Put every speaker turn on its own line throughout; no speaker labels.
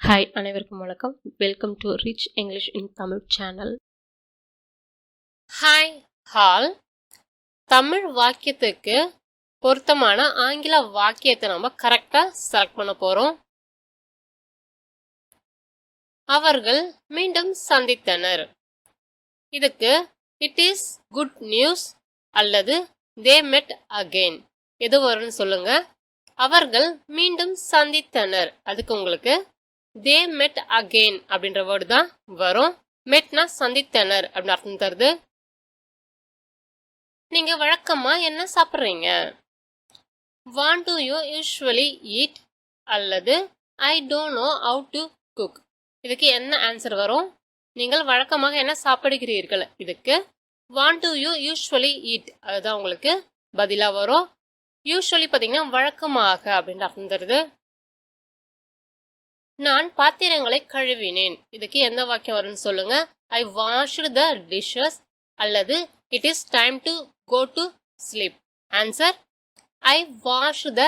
Hi அனைவருக்கும் வணக்கம். Welcome to rich English in Tamil channel.
Hi all. Tamil வாக்கியத்துக்கு பொருத்தமான ஆங்கில வாக்கியத்தை நம்ம கரெக்டாக செலக்ட் பண்ண போகிறோம். அவர்கள் மீண்டும் சந்தித்தனர். இதுக்கு இட் இஸ் குட் நியூஸ் அல்லது தே மெட் அகெயின் எது வரும்னு சொல்லுங்க. அவர்கள் மீண்டும் சந்தித்தனர், அதுக்கு உங்களுக்கு தே மெட் அகெயின் அப்படின்ற வேர்டு தான் வரும். மெட்னா சந்தித்தனர் அப்படின்னு அர்த்தம் தருது. நீங்க வழக்கமா என்ன சாப்பிட்றீங்க? What do you usually eat அல்லது I don't know how to cook இதுக்கு என்ன ஆன்சர் வரும்? நீங்கள் வழக்கமாக என்ன சாப்பிடுகிறீர்கள், இதுக்கு what do you usually eat அதுதான் உங்களுக்கு பதிலா வரும். யூஸ்வலி பார்த்தீங்கன்னா வழக்கமாக அப்படின்னு அர்த்தம் தருது. நான் பாத்திரங்களை கழுவினேன், இதுக்கு எந்த வாக்கியம் வரும்னு சொல்லுங்க. ஐ வாஷ்டு த டிஷஸ் அல்லது it is time to go to sleep. Answer I washed the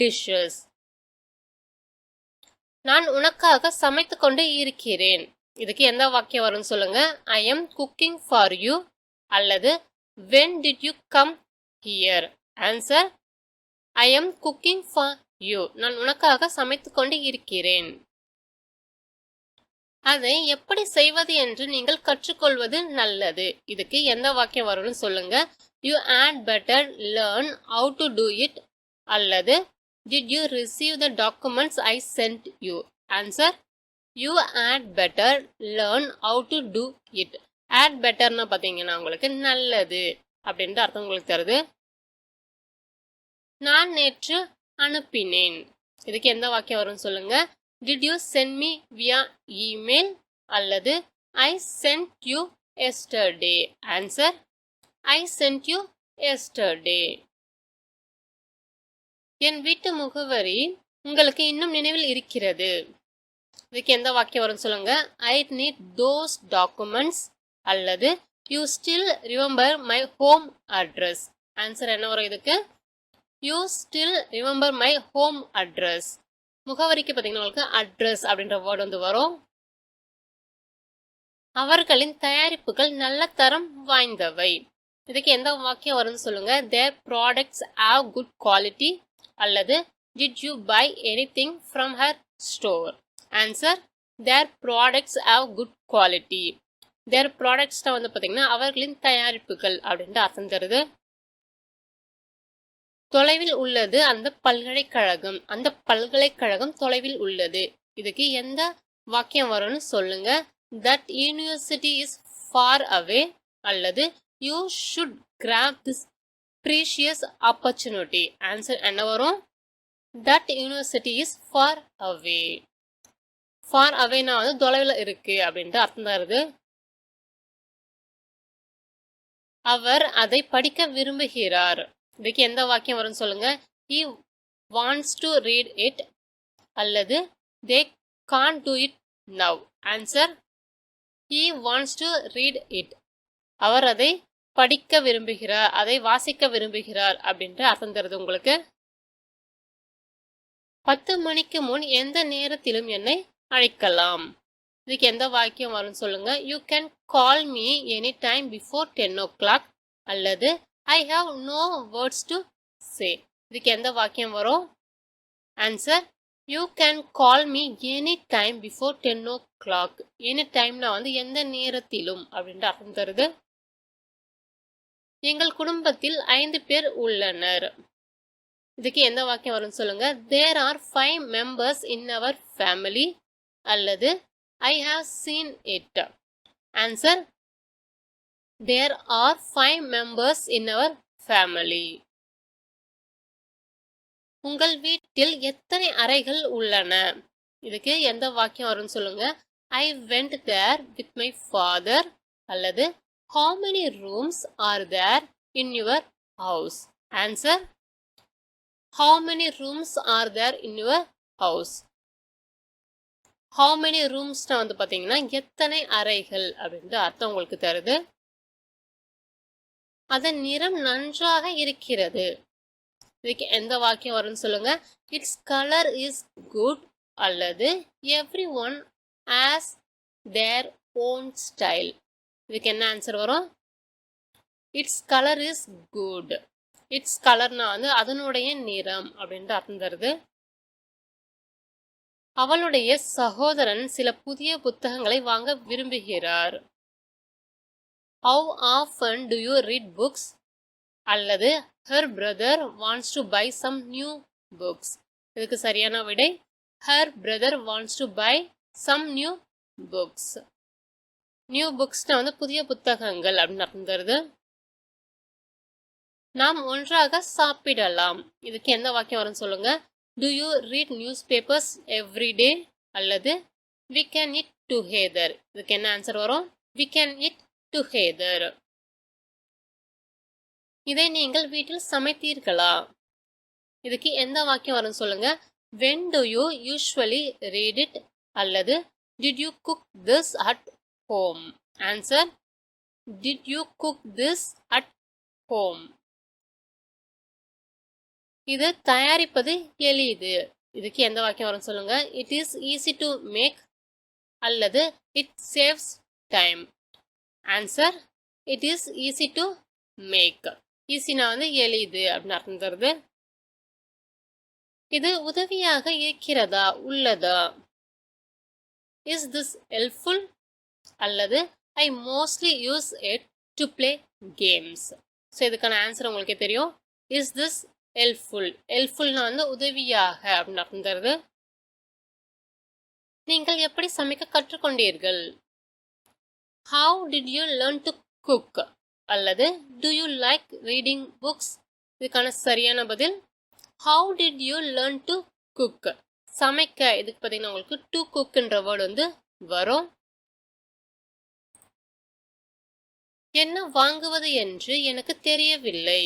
dishes. நான் உனக்காக சமைத்து கொண்டு இருக்கிறேன், இதுக்கு எந்த வாக்கியம் வரும்னு சொல்லுங்க. I am cooking for you அல்லது when did you come here. Answer I am cooking for you, நான் உனக்காக சமைத்து கொண்டு இருக்கிறேன். அதை எப்படி செய்வது என்று நீங்கள் கற்றுக்கொள்வது நல்லது, இதுக்கு எந்த வாக்கியம் வரும்னு சொல்லுங்க. You had better learn how to do it அல்லது did you receive the documents I sent you. Answer you had better learn how to do it. had betterனா பார்த்தீங்கன்னா உங்களுக்கு நல்லது அப்படின்ற அர்த்தம் உங்களுக்கு தருது. நான் நேற்று அனுப்பினேன், இதுக்கு எந்த வாக்கியம் வரும்னு சொல்லுங்க. Did you send me via email அல்லது I sent you yesterday. Answer I sent you yesterday. என் வீட்டு முகவரி உங்களுக்கு இன்னும் நினைவில் இருக்கிறது, இதுக்கு எந்த வாக்கியம் வரும்னு சொல்லுங்க. I need those documents அல்லது you still remember my home address. Answer என்ன வரும் இதுக்கு? You still remember my home address. முகவரிக்கு பார்த்தீங்கன்னா உங்களுக்கு அட்ரஸ் அப்படின்ற வேர்டு வந்து வரும். அவர்களின் தயாரிப்புகள் நல்ல தரம் வாய்ந்தவை, இதுக்கு எந்த வாக்கியம் வரும்னு சொல்லுங்க. Their products have good quality அல்லது did you buy anything from her store. Answer their products have good quality. Their products வந்து பார்த்தீங்கன்னா அவர்களின் தயாரிப்புகள் அப்படின்ற அர்த்தம் தருது. தொலைவில் உள்ளது அந்த பல்கலைக்கழகம், அந்த பல்கலைக்கழகம் தொலைவில் உள்ளது, இதுக்கு எந்த வாக்கியம் வரும்னு சொல்லுங்க. That university is far away அல்லது you should grab this precious opportunity. Answer என்ன வரும்? That university is far away. far awayனா வந்து தொலைவில் இருக்கு அப்படின்ற அர்த்தம் தருது. அவர் அதை படிக்க விரும்புகிறார், இதுக்கு எந்த வாக்கியம் வரும்னு சொல்லுங்க. He wants to read it அல்லது they can't do it now. Answer he wants to read it. அவர் அதை படிக்க விரும்புகிறார், அதை வாசிக்க விரும்புகிறார் அப்படின்ற அர்த்தம் தருது உங்களுக்கு. 10 மணிக்கு முன் எந்த நேரத்திலும் என்னை அழைக்கலாம், இதுக்கு எந்த வாக்கியம் வரும்னு சொல்லுங்க. You can call me anytime before 10 o'clock அல்லது I have no words to say. இதுக்கு எந்த வாக்கியம் வரும்? Answer you can call me any time before 10 o'clock. Any டைம்னா வந்து எந்த நேரத்திலும் அப்படின்ற அர்த்தம் தருது. எங்கள் குடும்பத்தில் 5 பேர் உள்ளனர், இதுக்கு எந்த வாக்கியம் வரும்னு சொல்லுங்க. There are 5 members in our family அல்லது I have seen it. Answer There are 5 members in our family. உங்கள் வீட்டில் எத்தனை அறைகள் உள்ளன, இதுக்கு எந்த வாக்கியம் வரும்னு சொல்லுங்க. I went there with my father அல்லது how many rooms are there in your house. Answer how many rooms are there in your house. how many rooms வந்து பார்த்தீங்கன்னா எத்தனை அறைகள் அப்படின்ற அர்த்தம் உங்களுக்கு தருது. அதன் நிறம் நன்றாக இருக்கிறது, இதுக்கு எந்த வாக்கியம் வரும்னு சொல்லுங்க. இட்ஸ் கலர் இஸ் குட் அல்லது everyone has their own style. இதுக்கு என்ன ஆன்சர் வரும்? its color is good. its colorனா வந்து அதனுடைய நிறம் அப்படின்ற அர்த்தம் தருது. அவளுடைய சகோதரன் சில புதிய புத்தகங்களை வாங்க விரும்புகிறார். How often do you read books? அல்லது her brother wants to buy some new books. இதுக்கு சரியான விடை her brother wants to buy some new books. New புக்ஸ்னா வந்து புதிய புத்தகங்கள் அப்படின்னு அர்த்தம் தருது. நாம் ஒன்றாக சாப்பிடலாம். இதுக்கு எந்த வாக்கியம் வரும் சொல்லுங்க. Do you read newspapers every day? அல்லது we can eat together. இதுக்கு என்ன ஆன்சர் வரும்? We can eat together. இதை நீங்கள் வீட்டில் சமைத்தீர்களா? இதுக்கு எந்த வாக்கியம் வரும் சொல்லுங்க. When do you usually read it? அல்லது did you cook this at home? Answer: did you cook this at home? இது தயாரிப்பது எளிது. இதுக்கு எந்த வாக்கியம் வரும் சொல்லுங்க. It is easy to make அல்லது it saves time. Answer: it is easy to make. ஈஸினா வந்து எளிது அப்படின்னு அர்த்தம் தருது. இது உதவியாக இருக்கிறதா உள்ளதா? Is this helpful? அல்லது I mostly use it to play games. So இதுக்கான ஆன்சர் உங்களுக்கே தெரியும். Is this helpful? ஹெல்ப்ஃபுல்னா வந்து உதவியாக அப்படின்னு அர்த்தம் தருது. நீங்கள் எப்படி சமைக்க கற்றுக்கொண்டீர்கள்? How did you learn to cook? அல்லது do you like reading books? இதுக்கான சரியான பதில் how did you learn to cook? சமைக்க இதுக்கு பார்த்தீங்கன்னா உங்களுக்கு to cookன்ற வேர்டு வந்து வரும். என்ன வாங்குவது என்று எனக்கு தெரியவில்லை.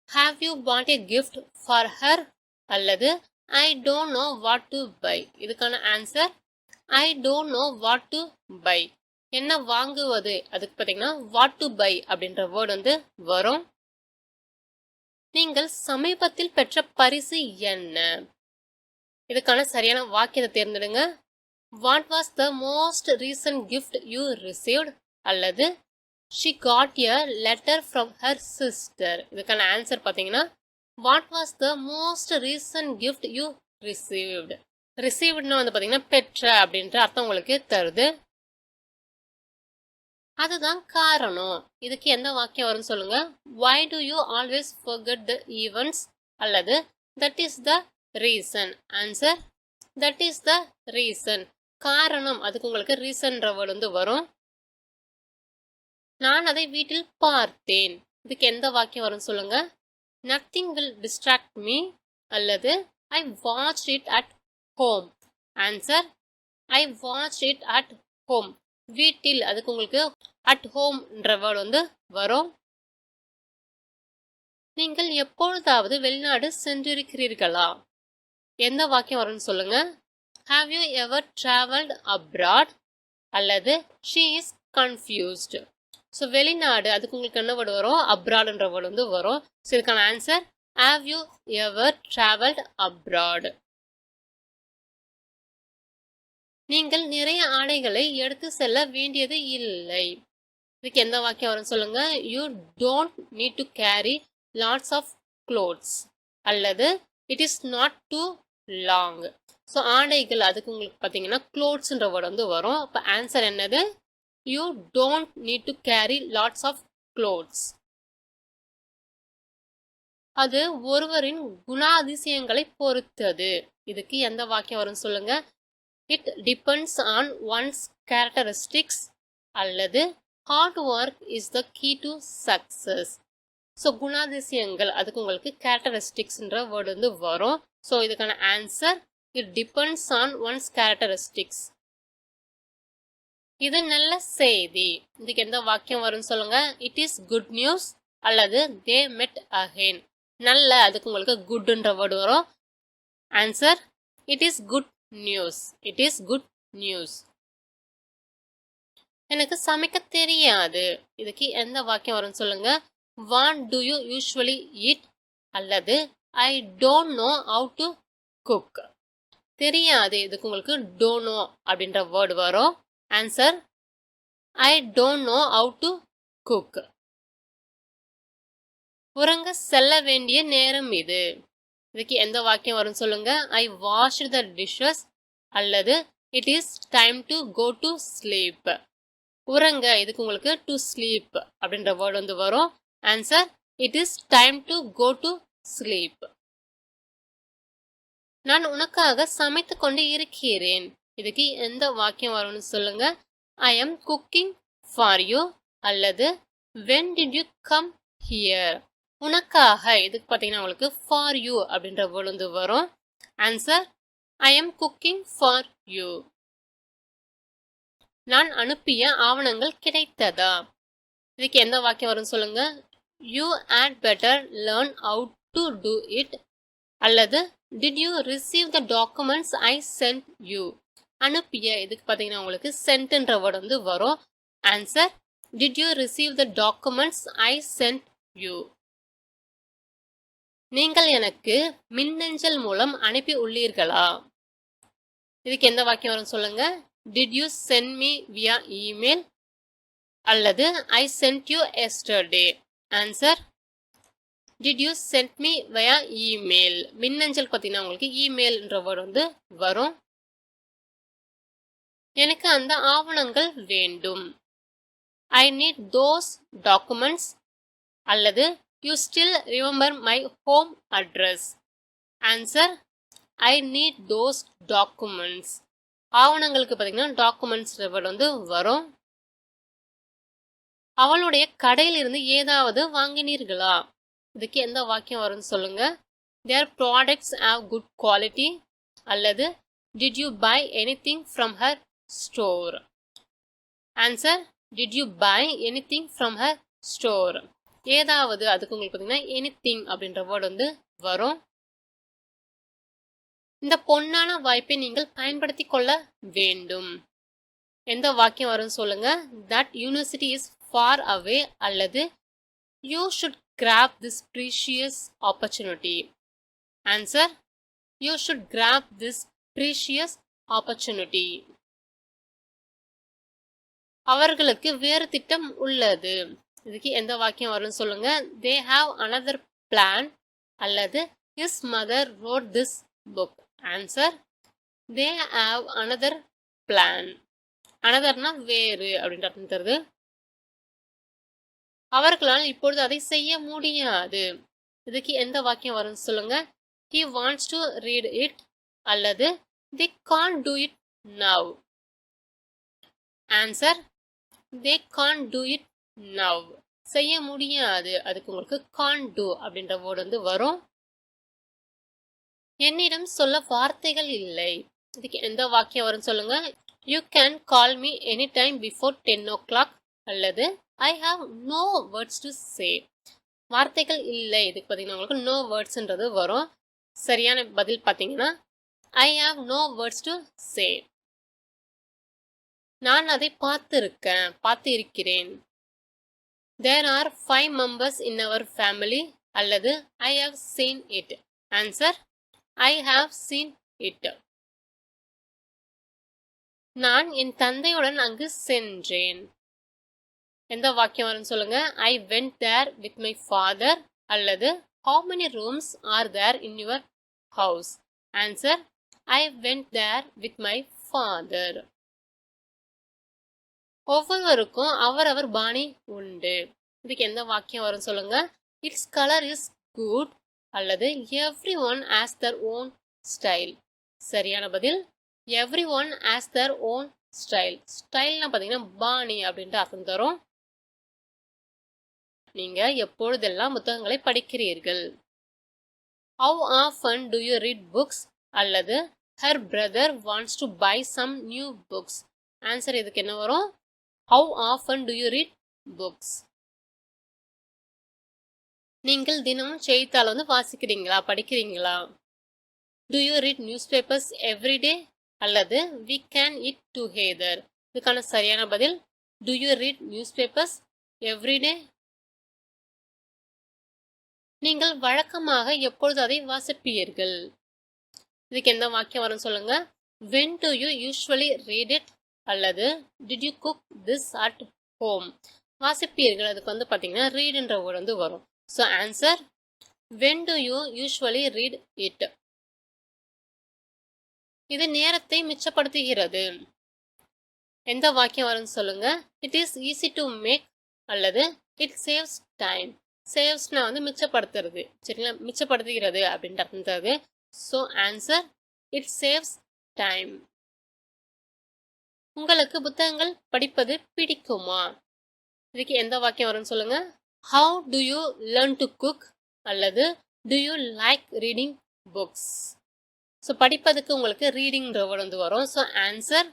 Have you bought a gift for her? அல்லது I don't know what to buy. இதுக்கான answer I don't know what to buy. என்ன வாங்குவது அதுக்கு பார்த்தீங்கன்னா what to buy அப்படின்ற வேர்டு வந்து வரும். நீங்கள் சமீபத்தில் பெற்ற பரிசு என்ன? இதுக்கான சரியான வாக்கியத்தை தேர்ந்தெடுங்க. What was the most recent gift you received? அல்லது she got a letter from her sister. இதுக்கான ஆன்சர் பார்த்தீங்கன்னா What was the most recent gift you received? ரிசீவ்ட்னா வந்து பார்த்தீங்கன்னா பெற்ற அப்படின்ற அர்த்தம் உங்களுக்கு தருது. அதுதான் காரணம். இதுக்கு எந்த வாக்கியம் வரும்னு சொல்லுங்க. Why do you always forget the events? அல்லது that is the reason. Answer: that is the reason. காரணம் அதுக்கு உங்களுக்கு ரீசன்ற வேர்டு வந்து வரும். நான் அதை வீட்டில் பார்த்தேன். இதுக்கு எந்த வாக்கியம் வரும்னு சொல்லுங்க. Nothing will distract me. அல்லது I watched it at home. Answer: I watched it at home. வீட்டில் அதுக்கு உங்களுக்கு at homeன்ற வேர்டு வந்து வரும். நீங்கள் எப்பொழுதாவது வெளிநாடு சென்றிருக்கிறீர்களா? எந்த வாக்கியம் வரும்னு சொல்லுங்க. Have you ever traveled abroad? அல்லது she is confused. ஸோ வெளிநாடு அதுக்கு உங்களுக்கு என்ன வேர்டு வரும்? abroadன்ற வேர்டு வந்து வரும். ஸோ இதுக்கான answer have you ever traveled abroad? நீங்கள் நிறைய ஆடைகளை எடுத்து செல்ல வேண்டியது இல்லை. இதுக்கு எந்த வாக்கியம் வரும் சொல்லுங்க. You don't need to carry lots of clothes. அல்லது it is not too long. So ஆடைகள் அதுக்கு உங்களுக்கு பார்த்தீங்கன்னா clothesன்ற வேர்டு வந்து வரும். அப்போ ஆன்சர் என்னது? You don't need to carry lots of clothes. அது ஒருவரின் குணாதிசயங்களை பொறுத்தது. இதுக்கு எந்த வாக்கியம் வரும் சொல்லுங்க. It depends on one's characteristics. அல்லது hard work is the key to success. So குணாதிசயங்கள் அதுக்கு உங்களுக்கு characteristicsன்ற வேர்டு வந்து வரும். ஸோ இதுக்கான answer it depends on one's characteristics. இது நல்ல செய்தி. இதுக்கு எந்த வாக்கியம் வரும்னு சொல்லுங்க. It is good news. அல்லது they met again. நல்ல அதுக்கு உங்களுக்கு குட்ன்ற வேர்டு வரும். Answer it is good news. It is good news. எனக்கு சமைக்க தெரியாது. இதுக்கு எந்த வாக்கியம் வரும்னு சொல்லுங்க. What do you usually eat? அல்லது I don't know how to cook. தெரியாது. இதுக்கு உங்களுக்கு don't know அப்படின்ற வேர்டு வரும். Answer I don't know how to cook. உறங்க செல்ல வேண்டிய நேரம் இது. இதுக்கு எந்த வாக்கியம் வரும் சொல்லுங்க. I washed the dishes அல்லது it is time to go to sleep. உறங்க இதுக்கு உங்களுக்கு to sleep அப்படின்ற வேர்டு வந்து வரும். Answer it is time to go to sleep. நான் உனக்காக சமைத்து கொண்டு இருக்கிறேன். இதுக்கு எந்த வாக்கியம் வரும்னு சொல்லுங்க. I am cooking for you அல்லது when did you come here. உனக்காக இதுக்கு பார்த்தீங்கன்னா உங்களுக்கு for you அப்படின்ற வேர்டு வந்து வரும். Answer I am cooking for you. நான் அனுப்பிய ஆவணங்கள் கிடைத்ததா. இதுக்கு எந்த வாக்கியம் வரும் சொல்லுங்க. You had better learn how to do it அல்லது did you receive the documents I sent you. அனுப்பிய இதுக்கு பார்த்தீங்கன்னா உங்களுக்கு sentன்ற வேர்டு வந்து வரும். Answer did you receive the documents I sent you. நீங்கள் எனக்கு மின்னஞ்சல் மூலம் அனுப்பி உள்ளீர்களா. இதுக்கு எந்த வாக்கியம் வரும் சொல்லுங்க. Did you send me via email அல்லது I sent you yesterday. Answer Did you send me via email. மின்னஞ்சல் பார்த்தீங்கன்னா உங்களுக்கு இமெயில்ன்ற வேர்டு வந்து வரும். எனக்கு அந்த ஆவணங்கள் வேண்டும். I need those documents அல்லது You still remember my home address. Answer I need those documents. ஆவணங்களுக்கு பார்த்தீங்கன்னா டாக்குமெண்ட்ஸ் வேர்டு வந்து வரும். அவளுடைய கடையில் இருந்து ஏதாவது வாங்கினீர்களா. இதுக்கு எந்த வாக்கியம் வரும்னு சொல்லுங்க. Their products have good quality அல்லது Did you buy anything from her store. Answer Did you buy anything from her store. ஏதாவது அதுக்கு உங்களுக்கு பார்த்தீங்கன்னா anything அப்படின்ற வேர்டு வந்து வரும். இந்த பொன்னான வாய்ப்பை நீங்கள் பயன்படுத்தி கொள்ள வேண்டும். எந்த வாக்கியம் வரும்னு சொல்லுங்க. That university is far away அல்லது You should grab this precious opportunity. Answer You should grab this precious opportunity. அவர்களுக்கு வேறு திட்டம் உள்ளது. இதுக்கு எந்த வாக்கியம் வரும்னு சொல்லுங்க. They have another plan அல்லது His mother wrote this book. Answer They have another plan. anotherனா வேறு அப்படின்ற அர்த்தம் தருது. அவர்களால் இப்பொழுது அதை செய்ய முடியாது. இதுக்கு எந்த வாக்கியம் வரும்னு சொல்லுங்க. He wants to read it அல்லது They can't do it now. Answer They can't do it now. செய்ய முடியாது அதுக்கு உங்களுக்கு can't do அப்படின்ற வேர்டு வந்து வரும். என்னிடம் சொல்ல வார்த்தைகள் இல்லை. இதுக்கு எந்த வாக்கியம் வரும்னு சொல்லுங்க. You can call me anytime before 10 o'clock அல்லது I have no words to say. வார்த்தைகள் இல்லை இதுக்கு பார்த்தீங்கன்னா உங்களுக்கு no wordsன்றது வரும். சரியான பதில் பார்த்தீங்கன்னா I have no words to say. நான் அதை பார்த்து இருக்கிறேன். There are 5 members in our family அல்லது I have seen it. Answer I have seen it. நான் என் தந்தையுடன் அங்கு சென்றேன். எந்த வாக்கியம் வரும்னு சொல்லுங்க. I went there with my father அல்லது How many rooms are there in your house? Answer I went there with my father. ஒவ்வொருவருக்கும் அவரவர் பாணி உண்டு. இதுக்கு எந்த வாக்கியம் வரும் சொல்லுங்க. Its color is good அல்லது Everyone has their own style. சரியான பதில் Everyone has their own style. ஸ்டைல்னா பார்த்தீங்கன்னா பாணி அப்படின்ட்டு அர்த்தம் தரும். நீங்க எப்பொழுதெல்லாம் புத்தகங்களை படிக்கிறீர்கள். How often do you read books அல்லது Her brother wants to buy some new books. Answer இதுக்கு என்ன வரும். How often do you read books? நீங்கள் தினமும் செய்தித்தாள் வந்து வாசிக்கிறீங்களா படிக்கிறீங்களா. Do you read newspapers every day அல்லது We can eat together. இதுக்கான சரியான பதில் Do you read newspapers every day? நீங்கள் வழக்கமாக எப்பொழுது அதை வாசிப்பீர்கள். இதுக்கு எந்த வாக்கியம் வரும் சொல்லுங்க. when do you usually read it அல்லது did you cook this at home. வாசிப்பீர்கள், அதுக்கு வந்து பாத்தீங்கன்னா readன்ற வேர்ட் வந்து வரும். So answer when do you usually read it. இது நேரத்தை மிச்சப்படுத்துகிறது. எந்த வாக்கியம் வரும்னு சொல்லுங்க. It is easy to make அல்லது இட் சேவ்ஸ் டைம். சேவ்ஸ்னா வந்து மிச்சப்படுத்துறது, சரிங்களா, மிச்சப்படுத்துகிறது அப்படின்ற அர்த்தம் தருது. So answer it saves time. உங்களுக்கு புத்தகங்கள் படிப்பது பிடிக்குமா? இதுக்கு எந்த வாக்கியம் வரும்னு சொல்லுங்க. How do you learn to cook அல்லது do you like reading books. So படிப்பதுக்கு உங்களுக்கு ரீடிங்ன்ற வேர்ட் வந்து வரும். So answer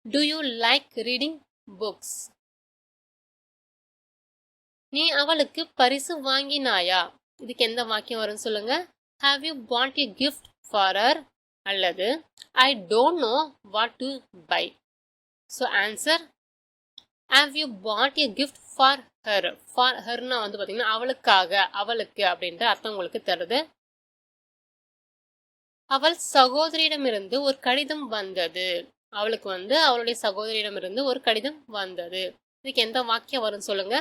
do you like reading books. நீ அவளுக்கு பரிசு வாங்கினாயா? இதுக்கு எந்த வாக்கியம் வரும்னு சொல்லுங்க. Have you bought a gift for her அல்லது I don't know what to buy. So answer have you bought a gift for her. For ஹர்னா வந்து பார்த்தீங்கன்னா அவளுக்காக, அவளுக்கு அப்படின்ற அர்த்தம் உங்களுக்கு தருது. அவள் சகோதரியிடமிருந்து ஒரு கடிதம் வந்தது. அவளுக்கு வந்து அவளுடைய சகோதரியிடமிருந்து ஒரு கடிதம் வந்தது. இதுக்கு எந்த வாக்கியம் வரும் சொல்லுங்க.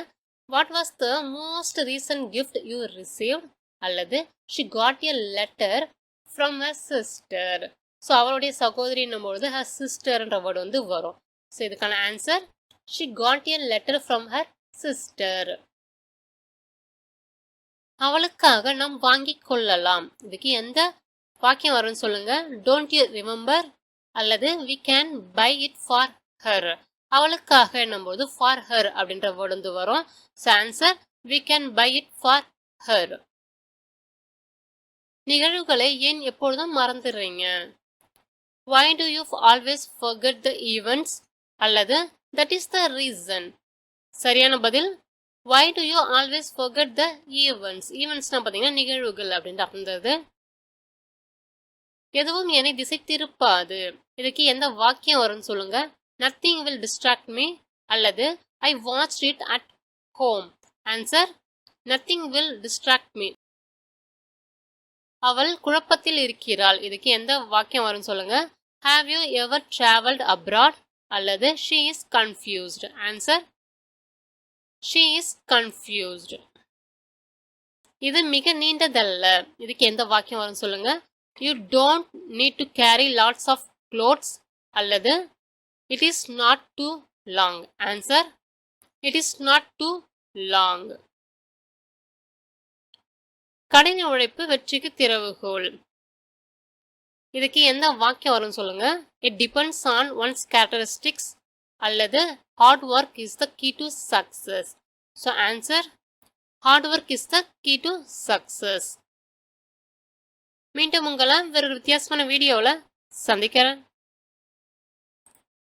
What was the most recent gift you received அல்லது she got a letter from her sister. So அவளுடைய சகோதரின்னும் பொழுது ஹர் சிஸ்டர்ன்ற வேர்டு வந்து வரும். ஸோ இதுக்கான answer she got a letter from her sister. அவளுக்காக நாம் வாங்கிக் கொள்ளலாம். இதுக்கு எந்த வாக்கியம் வரும்னு சொல்லுங்க. டோன்ட் யூ ரிமெம்பர் அல்லது we can buy it for her. அவளுக்காக என்னும்போது ஃபார் ஹர் அப்படின்ற வேர்டு வந்து வரும். So answer we can buy it for her. நிகழ்வுகளை ஏன் எப்பொழுதும் மறந்துடுறீங்க? why do you always forget the events அல்லது that is the reason. சரியான பதில் why do you always forget the events. ஈவெண்ட்ஸ்னா பார்த்தீங்கன்னா நிகழ்வுகள் அப்படின்ற அர்த்தம். எதுவும் என்னை திசை திருப்பாது. இதுக்கு எந்த வாக்கியம் வரும்னு சொல்லுங்க. நத்திங் வில் டிஸ்ட்ராக்ட் மீ அல்லது I watched it at home. Answer nothing will distract me. அவள் குழப்பத்தில் இருக்கிறாள். இதுக்கு எந்த வாக்கியம் வரும்னு சொல்லுங்க. Have you ever travelled abroad அல்லது she is confused. Answer she is confused. இது மிக நீண்டதல்ல. இதுக்கு எந்த வாக்கியம் வரும்னு சொல்லுங்க. You don't need to carry lots of clothes அல்லது it is not too long. Answer it is not too long. கடின உழைப்பு வெற்றிக்கு திறவுகோல். இதுக்கு எந்த வாக்கியம் வரும்னு சொல்லுங்க. It depends on one's characteristics அல்லது hard work is the key to success. So answer hard work is the key to success. மீண்டும் உங்களை வேறு வித்தியாசமான வீடியோவில் சந்திக்கிறேன்.